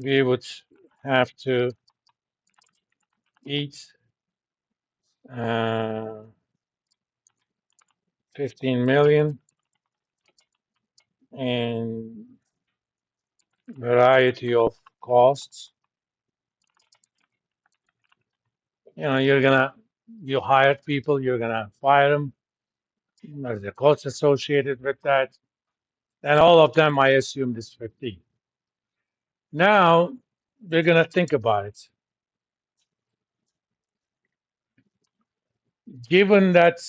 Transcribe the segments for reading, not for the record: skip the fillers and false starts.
we would have to eat 15 million in variety of costs. You know, you hire people, you're gonna fire them. There's a cost associated with that. And all of them, I assume, is 15. Now, we're gonna think about it. Given that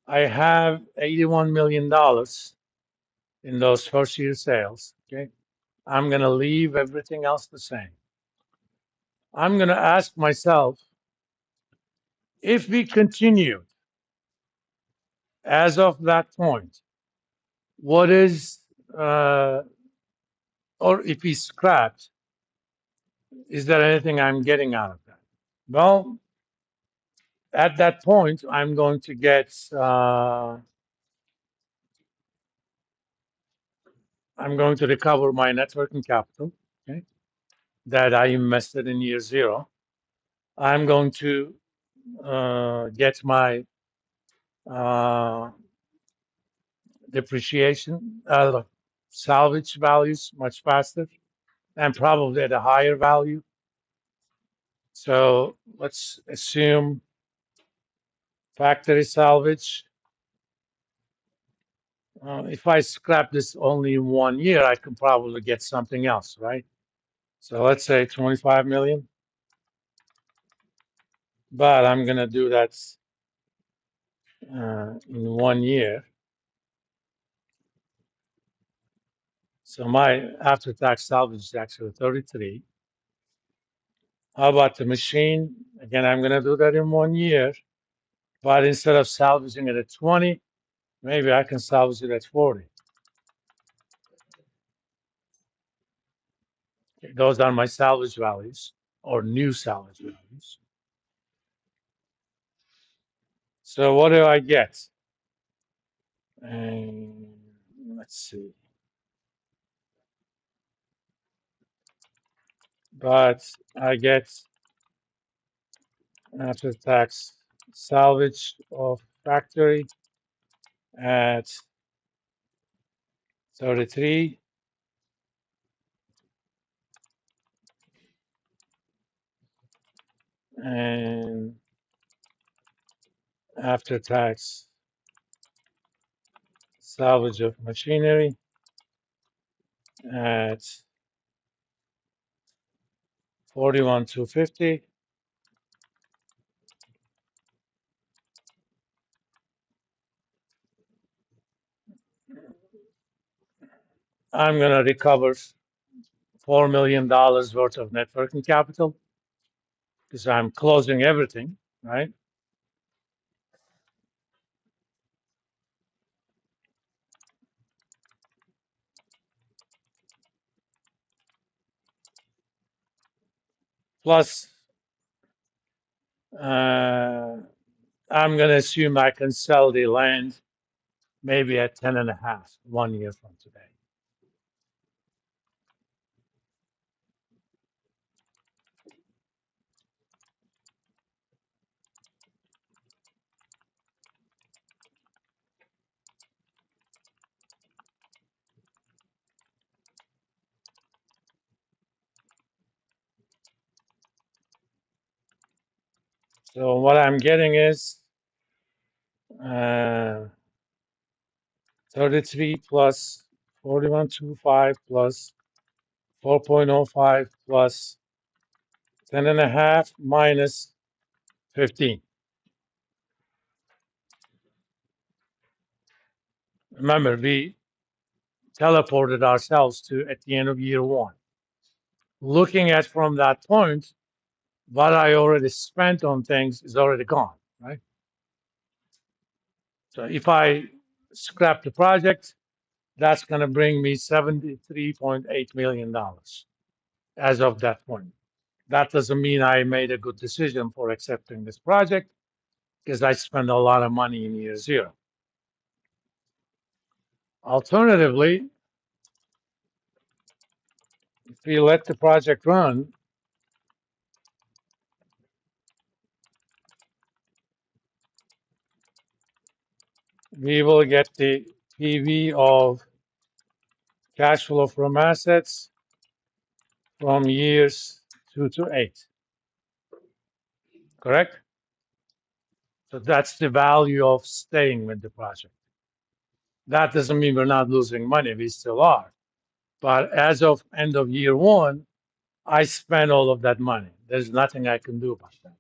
I have $81 million in those first year sales, okay, I'm gonna leave everything else the same. I'm gonna ask myself, if we continue as of that point, what is, or if we scrapped, is there anything I'm getting out of that? Well, at that point, I'm going to get, I'm going to recover my net working capital, okay, that I invested in year zero. I'm going to get my uh, depreciation, salvage values much faster, and probably at a higher value. So let's assume factory salvage. If I scrap this only in 1 year, I can probably get something else, right? So let's say 25 million, but I'm gonna do that in 1 year. So my after-tax salvage is actually 33. How about the machine? Again, I'm gonna do that in 1 year, but instead of salvaging it at 20, maybe I can salvage it at 40. Those are my salvage values or new salvage values. So what do I get? And let's see. But I get after tax salvage of factory at 33. And after tax salvage of machinery at 41,250. I'm going to recover $4 million worth of net working capital because I'm closing everything, right? Plus, I'm going to assume I can sell the land maybe at 10 and a half 1 year from today. So what I'm getting is 33 plus 41.25 plus 4.05 plus 10 and a half minus 15. Remember, we teleported ourselves to at the end of year one. Looking at from that point, what I already spent on things is already gone, right? So if I scrap the project, that's going to bring me $73.8 million as of that point. That doesn't mean I made a good decision for accepting this project because I spent a lot of money in year zero. Alternatively, If we let the project run, we will get the PV of cash flow from assets from years 2 to 8, correct? So that's the value of staying with the project. That doesn't mean we're not losing money, we still are. But as of end of year 1, I spent all of that money. There's nothing I can do about that.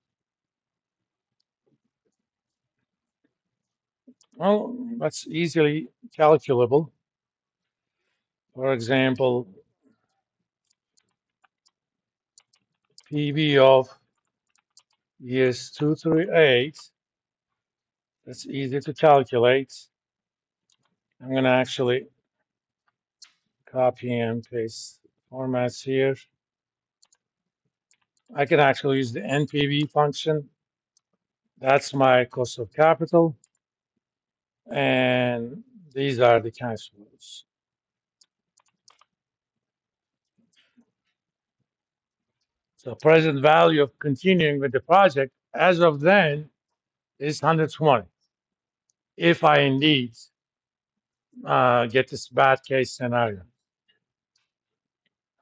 Well, that's easily calculable. For example, PV of years 2 through 8, that's easy to calculate. I'm going to actually copy and paste formats here. I can actually use the NPV function. That's my cost of capital. And these are the cash flows. So present value of continuing with the project as of then is 120. If I indeed get this bad case scenario,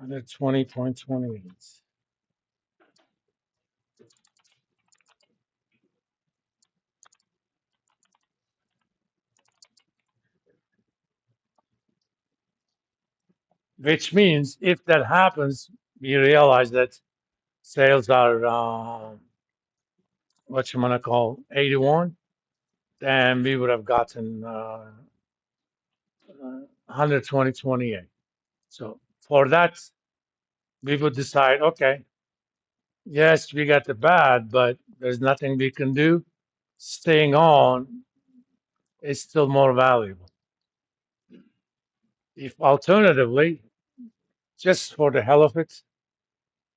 120.28. Which means if that happens, we realize that sales are what you want to call 81, then we would have gotten 120.28. So for that, we would decide, okay, yes, we got the bad, but there's nothing we can do. Staying on is still more valuable. If alternatively, just for the hell of it,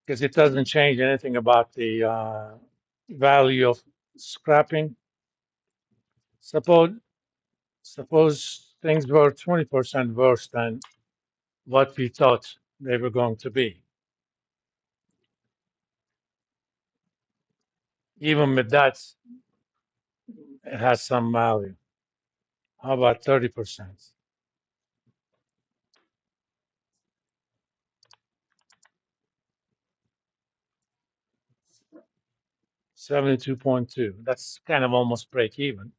because it doesn't change anything about the value of scrapping. Suppose things were 20% worse than what we thought they were going to be. Even with that, it has some value. How about 30%? 72.2. That's kind of almost break even.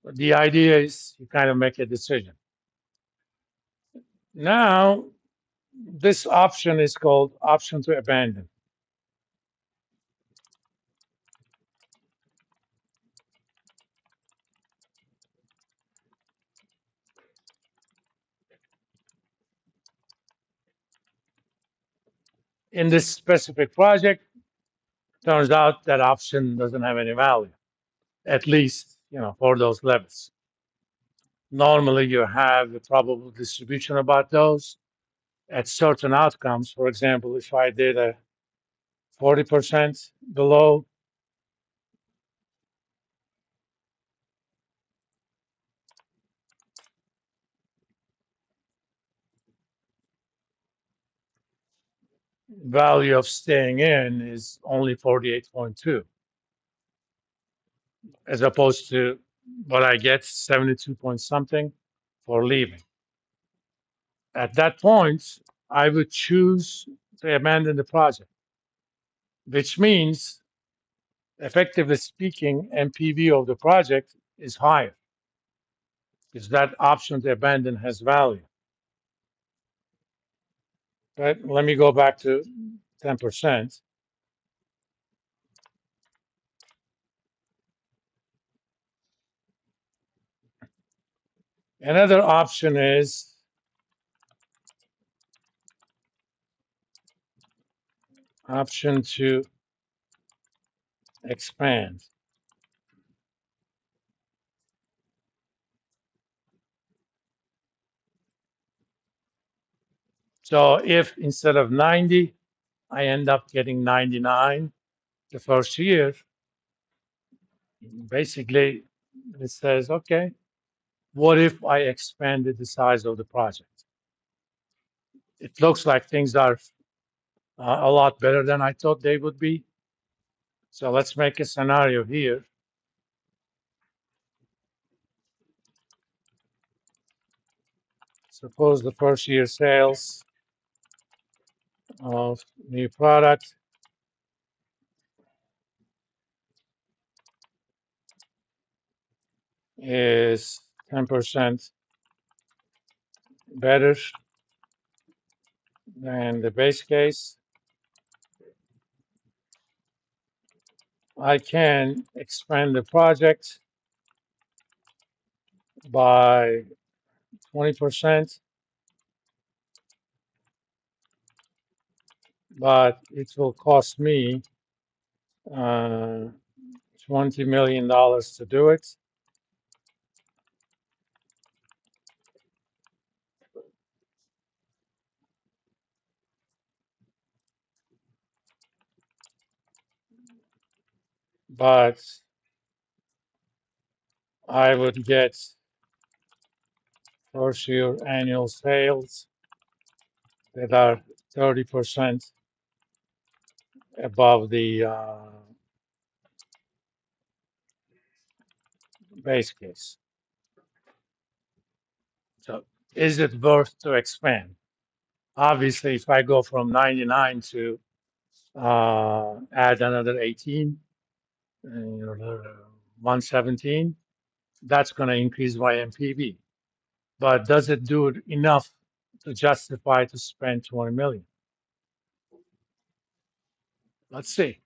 But the idea is you kind of make a decision. Now, this option is called option to abandon. In this specific project, turns out that option doesn't have any value, at least, for those levels. Normally, you have the probable distribution about those at certain outcomes. For example, if I did a 40% below, value of staying in is only 48.2, as opposed to what I get 72 point something for leaving. At that point, I would choose to abandon the project, which means, effectively speaking, NPV of the project is higher because that option to abandon has value. But let me go back to 10%. Another option is option to expand. So if instead of 90, I end up getting 99 the first year, basically it says, okay, what if I expanded the size of the project? it looks like things are a lot better than I thought they would be. So let's make a scenario here. Suppose the first year sales of new product is 10% better than the base case. I can expand the project by 20%, but it will cost me uh, $20 million to do it. But I would get first year annual sales that are 30% above the base case. So is it worth to expand? Obviously, if I go from 99 to add another 18, 117, that's going to increase my MPV. But does it do it enough to justify to spend 20 million? Let's see.